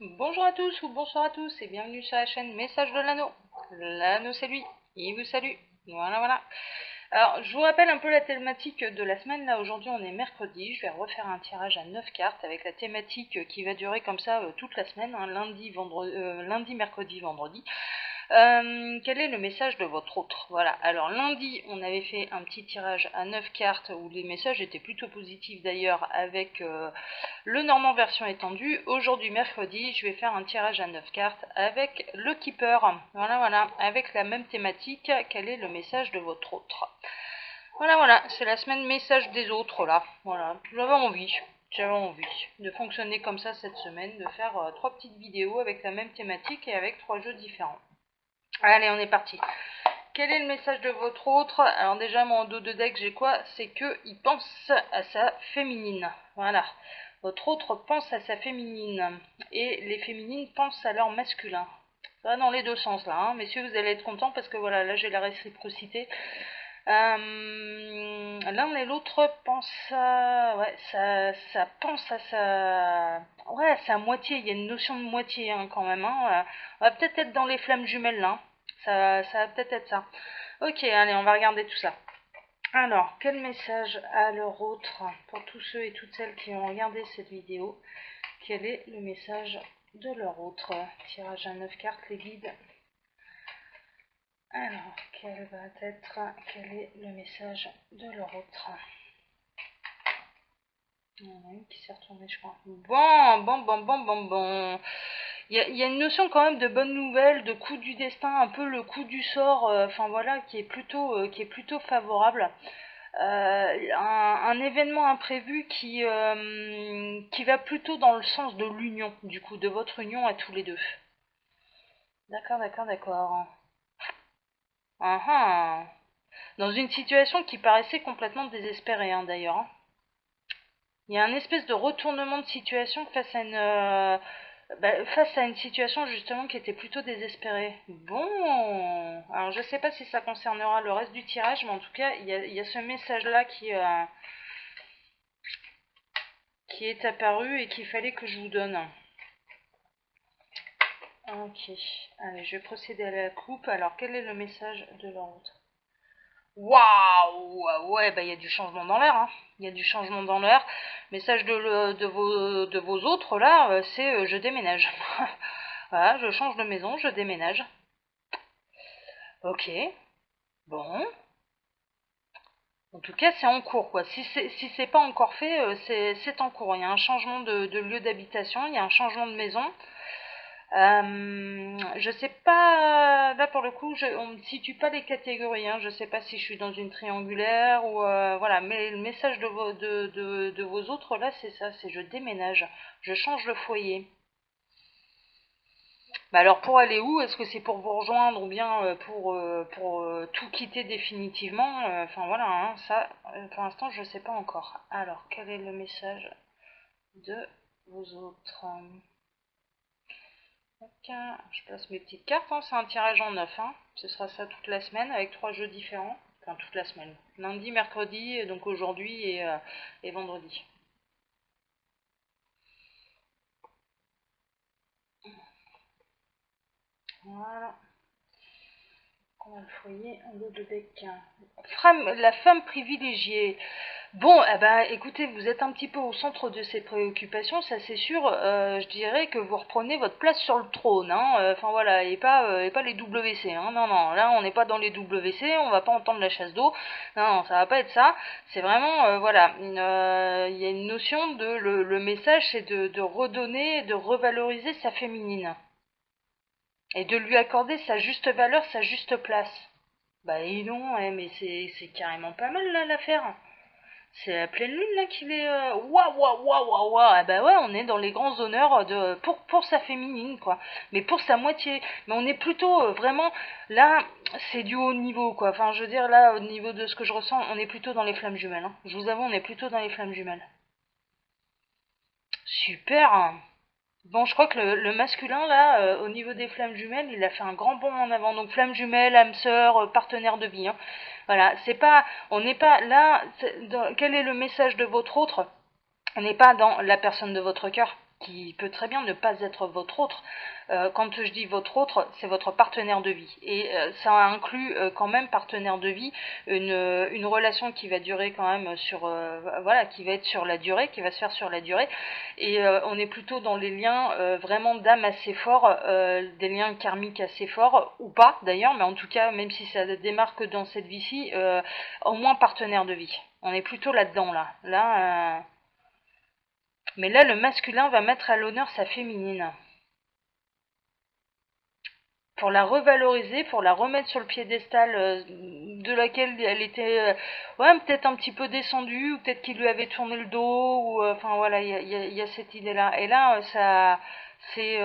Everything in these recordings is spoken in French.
Bonjour à tous ou bonsoir à tous et bienvenue sur la chaîne Message de l'Anneau. L'Anneau c'est lui, il vous salue. Voilà. Alors je vous rappelle un peu la thématique de la semaine. Là aujourd'hui on est mercredi, je vais refaire un tirage à 9 cartes avec la thématique qui va durer comme ça toute la semaine, hein, lundi, mercredi, vendredi. Quel est le message de votre autre? Voilà, alors lundi on avait fait un petit tirage à 9 cartes où les messages étaient plutôt positifs d'ailleurs avec le Normand version étendue. Aujourd'hui mercredi je vais faire un tirage à 9 cartes avec le Keeper. Voilà, avec la même thématique. Quel est le message de votre autre? Voilà, c'est la semaine message des autres là. Voilà, j'avais envie de fonctionner comme ça cette semaine, de faire 3 petites vidéos avec la même thématique et avec 3 jeux différents. Allez, on est parti. Quel est le message de votre autre? Alors déjà, mon dos de deck, j'ai quoi? C'est qu'il pense à sa féminine. Voilà. Votre autre pense à sa féminine. Et les féminines pensent à leur masculin. Ça va dans les deux sens là. Hein. Messieurs, vous allez être contents parce que voilà, là j'ai la réciprocité. L'un et l'autre pensent à... Ouais, ça pense à sa... Ouais, à sa moitié. Il y a une notion de moitié hein, quand même. Hein. On va peut-être être dans les flammes jumelles là. Ça va peut-être être ça. Ok, allez, on va regarder tout ça. Alors, quel message à leur autre pour tous ceux et toutes celles qui ont regardé cette vidéo? Quel est le message de leur autre? Tirage à 9 cartes, les guides. Alors, quel est le message de leur autre? Il y en a une qui s'est retournée, je crois. Bon. Il y a une notion quand même de bonne nouvelle, de coup du destin, un peu le coup du sort, enfin voilà, qui est plutôt favorable. Un événement imprévu qui va plutôt dans le sens de l'union, du coup, de votre union à tous les deux. D'accord. Dans une situation qui paraissait complètement désespérée, hein, d'ailleurs. Hein. Il y a un espèce de retournement de situation face à une situation justement qui était plutôt désespérée. Bon, alors je sais pas si ça concernera le reste du tirage, mais en tout cas, il y a ce message-là qui est apparu et qu'il fallait que je vous donne. Ok, allez, je vais procéder à la coupe. Alors, quel est le message de l'autre? Waouh! Ouais, bah il y a du changement dans l'air, hein. Il y a du changement dans l'air. Message de vos autres, là, c'est je déménage. Voilà, je change de maison, je déménage. Ok, bon. En tout cas, c'est en cours, quoi. Si c'est pas encore fait, c'est en cours. Il y a un changement de lieu d'habitation, il y a un changement de maison. Je sais pas, là pour le coup, on ne me situe pas les catégories, hein, je sais pas si je suis dans une triangulaire ou voilà, mais le message de vos autres là, c'est ça, c'est je déménage, je change de foyer. Bah alors pour aller où? Est-ce que c'est pour vous rejoindre ou bien pour tout quitter définitivement? Enfin voilà, hein, ça, pour l'instant je sais pas encore. Alors, quel est le message de vos autres? Je place mes petites cartes, hein. C'est un tirage en 9. Hein. Ce sera ça toute la semaine avec 3 jeux différents. Enfin, toute la semaine. Lundi, mercredi, donc aujourd'hui et vendredi. Voilà. On a le foyer, un dos de bec. La femme privilégiée. Bon, eh ben, écoutez, vous êtes un petit peu au centre de ces préoccupations, ça c'est sûr. Je dirais que vous reprenez votre place sur le trône, hein. Enfin voilà, et pas les WC, hein. Non, là on n'est pas dans les WC, on va pas entendre la chasse d'eau. Non, ça va pas être ça. C'est vraiment, voilà, il y a une notion de le message, c'est de redonner, de revaloriser sa féminine et de lui accorder sa juste valeur, sa juste place. Bah et non, ouais, mais c'est carrément pas mal là l'affaire. C'est la pleine lune là qu'il est. Waouh. Ah bah ouais, on est dans les grands honneurs pour sa féminine quoi. Mais pour sa moitié. Mais on est plutôt vraiment là, c'est du haut niveau quoi. Enfin, je veux dire là, au niveau de ce que je ressens, on est plutôt dans les flammes jumelles. Hein. Je vous avoue, on est plutôt dans les flammes jumelles. Super. Bon, je crois que le masculin, là, au niveau des flammes jumelles, il a fait un grand bond en avant. Donc, flammes jumelles, âme sœur, partenaire de vie. Hein. Voilà, c'est pas, on n'est pas là. Quel est le message de votre autre? On n'est pas dans la personne de votre cœur. qui peut très bien ne pas être votre autre. Quand je dis votre autre, c'est votre partenaire de vie. Et ça inclut quand même partenaire de vie, une relation qui va durer quand même sur, voilà, qui va être sur la durée, qui va se faire sur la durée. Et on est plutôt dans les liens vraiment d'âme assez forts, des liens karmiques assez forts, ou pas d'ailleurs, mais en tout cas, même si ça démarque dans cette vie-ci, au moins partenaire de vie. On est plutôt là-dedans, là. Mais là, le masculin va mettre à l'honneur sa féminine. Pour la revaloriser, pour la remettre sur le piédestal de laquelle elle était ouais, peut-être un petit peu descendue, ou peut-être qu'il lui avait tourné le dos, ou enfin voilà, il y a cette idée-là. Et là, ça, c'est...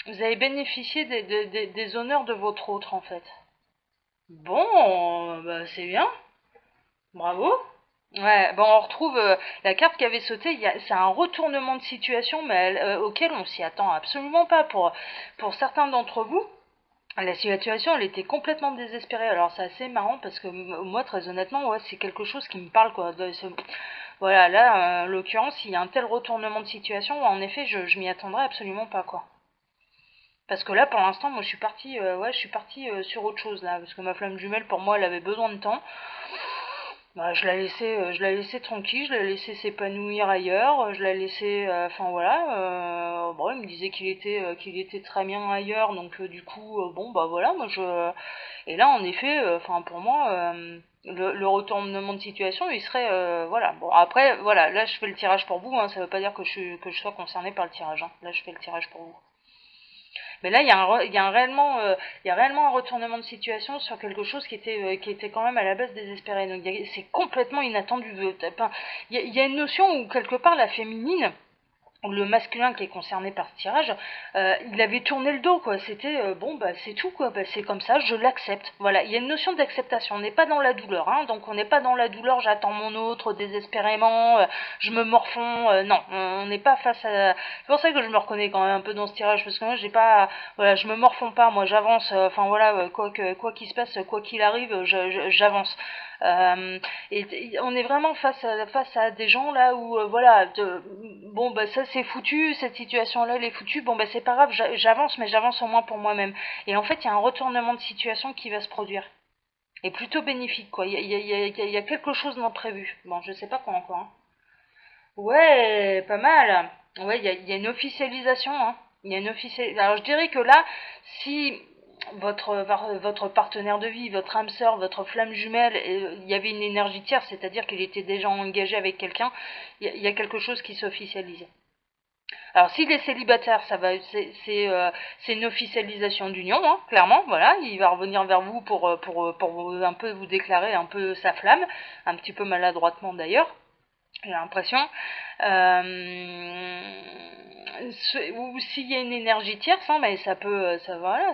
vous avez bénéficié des honneurs de votre autre, en fait. Bon, bah, c'est bien. Bravo. Ouais, bon, on retrouve la carte qui avait sauté. C'est un retournement de situation, mais auquel on s'y attend absolument pas. Pour certains d'entre vous, la situation, elle était complètement désespérée. Alors c'est assez marrant parce que moi, très honnêtement, ouais, c'est quelque chose qui me parle, quoi. Voilà, là, en l'occurrence, il y a un tel retournement de situation, en effet, je m'y attendrais absolument pas, quoi. Parce que là, pour l'instant, moi, je suis partie sur autre chose là, parce que ma flamme jumelle, pour moi, elle avait besoin de temps. Bah, je la laissais tranquille, je la laissais s'épanouir ailleurs, je la laissais, enfin voilà. Bon, il me disait qu'il était très bien ailleurs, donc du coup, bon, bah voilà, et là, en effet, enfin pour moi, le retournement de situation, il serait, voilà. Bon, après, voilà, là, je fais le tirage pour vous, hein, ça veut pas dire que je sois concernée par le tirage, hein. Là, je fais le tirage pour vous. Mais là, il y a réellement un retournement de situation sur quelque chose qui était quand même à la base désespéré. Donc c'est complètement inattendu. Il y a une notion où quelque part la féminine, le masculin qui est concerné par ce tirage, il avait tourné le dos, quoi. C'était bon, bah c'est tout, quoi. Bah, c'est comme ça, je l'accepte. Voilà, il y a une notion d'acceptation. On n'est pas dans la douleur, hein. Donc on n'est pas dans la douleur. J'attends mon autre désespérément. Je me morfonds. Non, on n'est pas face à. C'est pour ça que je me reconnais quand même un peu dans ce tirage, parce que moi j'ai pas, voilà, je me morfonds pas. Moi j'avance. Enfin voilà, quoi qu'il se passe, quoi qu'il arrive, j'avance. On est vraiment face à des gens là où voilà, bon bah ça c'est foutu, cette situation là elle est foutue, bon bah c'est pas grave, j'avance, mais j'avance au moins pour moi-même. Et en fait il y a un retournement de situation qui va se produire, et plutôt bénéfique, quoi. Il y a quelque chose d'imprévu. Bon, je sais pas quoi encore, hein. Ouais, pas mal. Ouais, il y a une officialisation, hein. Il y a une Alors je dirais que là, si votre partenaire de vie, votre âme sœur, votre flamme jumelle, il y avait une énergie tierce, c'est-à-dire qu'il était déjà engagé avec quelqu'un, il y a quelque chose qui s'officialise. Alors s'il est célibataire, c'est une officialisation d'union, hein, clairement, voilà, il va revenir vers vous pour un peu vous déclarer un peu sa flamme, un petit peu maladroitement d'ailleurs, j'ai l'impression. Ou s'il y a une énergie tierce, hein, mais ça peut, ça voilà,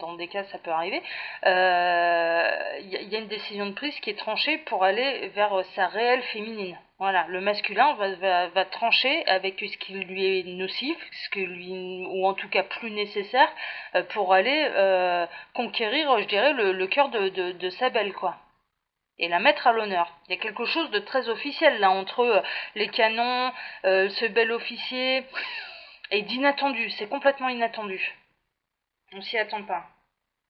dans des cas ça peut arriver. Il y a une décision de prise qui est tranchée pour aller vers sa réelle féminine. Voilà, le masculin va trancher avec ce qui lui est nocif, ou en tout cas plus nécessaire, pour aller conquérir, je dirais, le cœur de sa belle, quoi, et la mettre à l'honneur. Il y a quelque chose de très officiel là entre les canons, ce bel officier, et d'inattendu. C'est complètement inattendu. On s'y attend pas.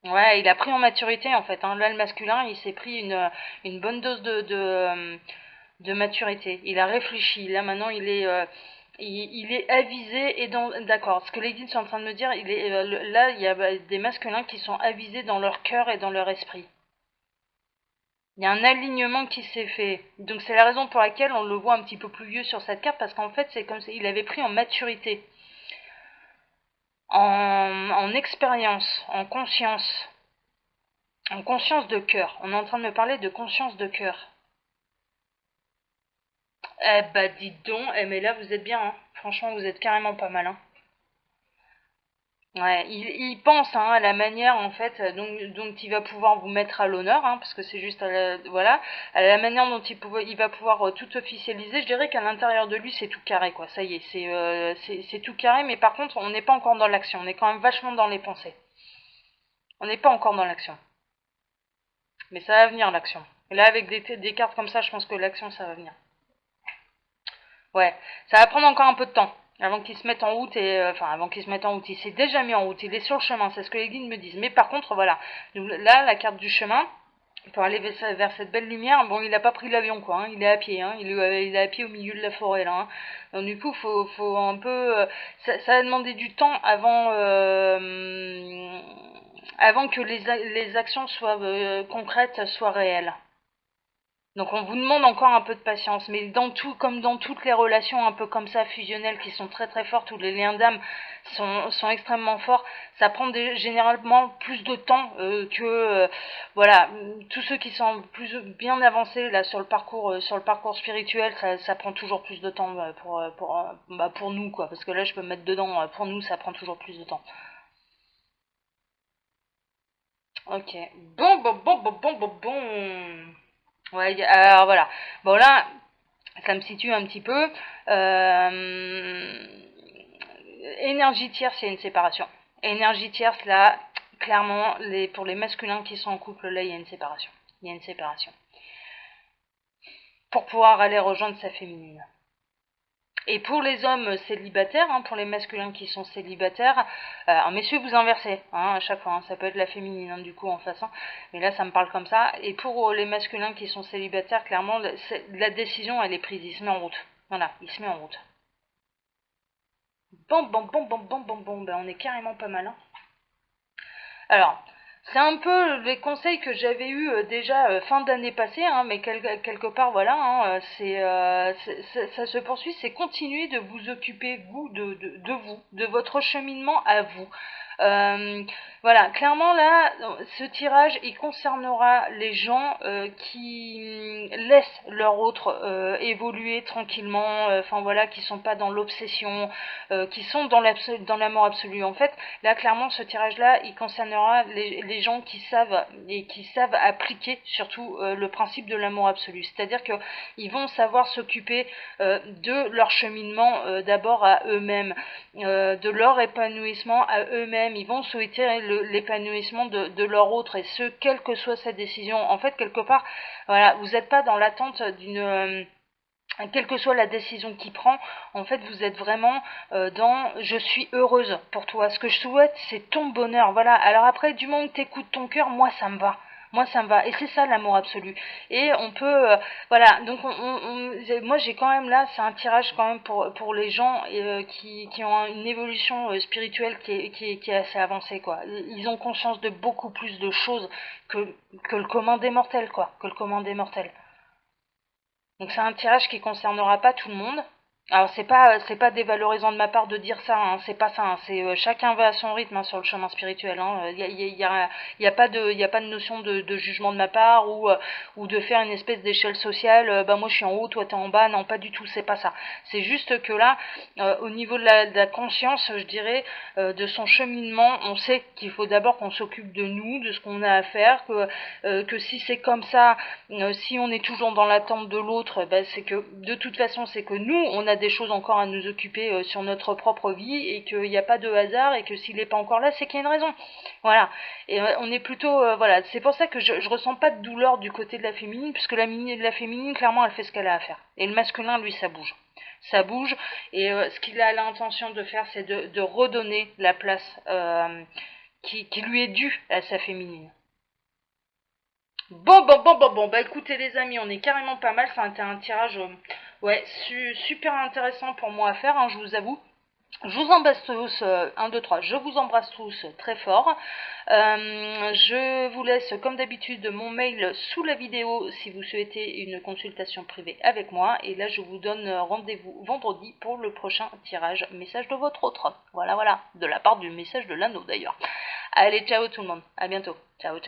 Ouais, il a pris en maturité en fait, hein. Là, le masculin, il s'est pris une bonne dose de maturité. Il a réfléchi. Là, maintenant, il est avisé et d'accord. Ce que les guides sont en train de me dire, là, il y a des masculins qui sont avisés dans leur cœur et dans leur esprit. Il y a un alignement qui s'est fait. Donc c'est la raison pour laquelle on le voit un petit peu plus vieux sur cette carte, parce qu'en fait c'est comme s'il avait pris en maturité, en expérience, en conscience de cœur. On est en train de me parler de conscience de cœur. Eh bah dites donc, mais là vous êtes bien, hein. Franchement vous êtes carrément pas mal, hein. Ouais, il pense, hein, à la manière en fait dont il va pouvoir vous mettre à l'honneur, hein, parce que c'est juste voilà, à la manière dont il va pouvoir tout officialiser. Je dirais qu'à l'intérieur de lui c'est tout carré, quoi. Ça y est, c'est tout carré, mais par contre on n'est pas encore dans l'action, on est quand même vachement dans les pensées. On n'est pas encore dans l'action, mais ça va venir l'action. Et là avec des cartes comme ça, je pense que l'action ça va venir. Ouais, ça va prendre encore un peu de temps. Avant qu'il se mette en route avant qu'il se mette en route, il s'est déjà mis en route, il est sur le chemin, c'est ce que les guides me disent. Mais par contre, voilà, là, la carte du chemin, pour aller vers cette belle lumière, bon, il a pas pris l'avion, quoi, hein, il est à pied, hein, il est à pied au milieu de la forêt, là, hein. Donc du coup, faut un peu, ça a demandé du temps avant que les actions soient concrètes, soient réelles. Donc on vous demande encore un peu de patience, mais comme dans toutes les relations un peu comme ça, fusionnelles, qui sont très très fortes, où les liens d'âme sont extrêmement forts, ça prend généralement plus de temps voilà, tous ceux qui sont plus bien avancés là sur le parcours spirituel, ça prend toujours plus de temps pour nous, quoi, parce que là je peux me mettre dedans, pour nous ça prend toujours plus de temps. Ok, bon. Ouais, alors voilà. Bon là, ça me situe un petit peu. Énergie tierce, il y a une séparation. Énergie tierce, là, clairement, pour les masculins qui sont en couple, là, il y a une séparation. Il y a une séparation. Pour pouvoir aller rejoindre sa féminine. Et pour les hommes célibataires, hein, pour les masculins qui sont célibataires, alors messieurs vous inversez, hein, à chaque fois, hein, ça peut être la féminine, hein, du coup en face, hein, mais là ça me parle comme ça. Et pour les masculins qui sont célibataires, clairement la décision elle est prise, il se met en route. Voilà, il se met en route. Bon, ben on est carrément pas mal, hein. Alors, c'est un peu les conseils que j'avais eus déjà fin d'année passée, hein, mais quelque part, voilà, hein, ça se poursuit, c'est continuer de vous occuper, vous, de vous, de votre cheminement à vous. Euh, voilà, clairement là, ce tirage, il concernera les gens qui laissent leur autre évoluer tranquillement, enfin voilà, qui sont pas dans l'obsession, qui sont dans l'amour absolu. En fait, là, clairement, ce tirage-là, il concernera les gens qui savent appliquer surtout le principe de l'amour absolu. C'est-à-dire qu'ils vont savoir s'occuper de leur cheminement d'abord à eux-mêmes, de leur épanouissement à eux-mêmes. Ils vont souhaiter l'épanouissement de leur autre, et ce, quelle que soit sa décision. En fait, quelque part, voilà, vous n'êtes pas dans l'attente d'une quelle que soit la décision qu'il prend, en fait, vous êtes vraiment dans je suis heureuse pour toi. Ce que je souhaite, c'est ton bonheur. Voilà. Alors après, du moment que tu écoutes ton cœur, moi, ça me va. Moi, ça me va. Et c'est ça l'amour absolu. Et on peut, voilà. Donc, moi, j'ai quand même là, c'est un tirage quand même pour les gens qui ont une évolution spirituelle qui est assez avancée, quoi. Ils ont conscience de beaucoup plus de choses que le commun des mortels, quoi. Que le commun des mortels. Donc c'est un tirage qui concernera pas tout le monde. Alors c'est pas dévalorisant de ma part de dire ça, hein, c'est pas ça, hein, c'est chacun va à son rythme, hein, sur le chemin spirituel. Hein. Y a pas de notion de jugement de ma part, ou de faire une espèce d'échelle sociale. Bah moi je suis en haut, toi t'es en bas. Non, pas du tout, c'est pas ça. C'est juste que là, au niveau de la conscience, je dirais, de son cheminement, on sait qu'il faut d'abord qu'on s'occupe de nous, de ce qu'on a à faire, que si c'est comme ça, si on est toujours dans l'attente de l'autre, bah, c'est que de toute façon c'est que nous on a des choses encore à nous occuper sur notre propre vie, et qu'il n'y a pas de hasard, et que s'il n'est pas encore là, c'est qu'il y a une raison. Voilà. Et on est plutôt voilà, c'est pour ça que je ressens pas de douleur du côté de la féminine, puisque la féminine clairement elle fait ce qu'elle a à faire. Et le masculin lui ça bouge. Ça bouge, et ce qu'il a l'intention de faire, c'est de redonner la place qui lui est due à sa féminine. Bon, bah écoutez les amis, on est carrément pas mal, ça a été un tirage ouais, super intéressant pour moi à faire, hein, je vous avoue. Je vous embrasse tous, 1, 2, 3, je vous embrasse tous très fort. Je vous laisse comme d'habitude mon mail sous la vidéo si vous souhaitez une consultation privée avec moi. Et là je vous donne rendez-vous vendredi pour le prochain tirage message de votre autre. Voilà, de la part du message de l'anneau d'ailleurs. Allez, ciao tout le monde, à bientôt, ciao.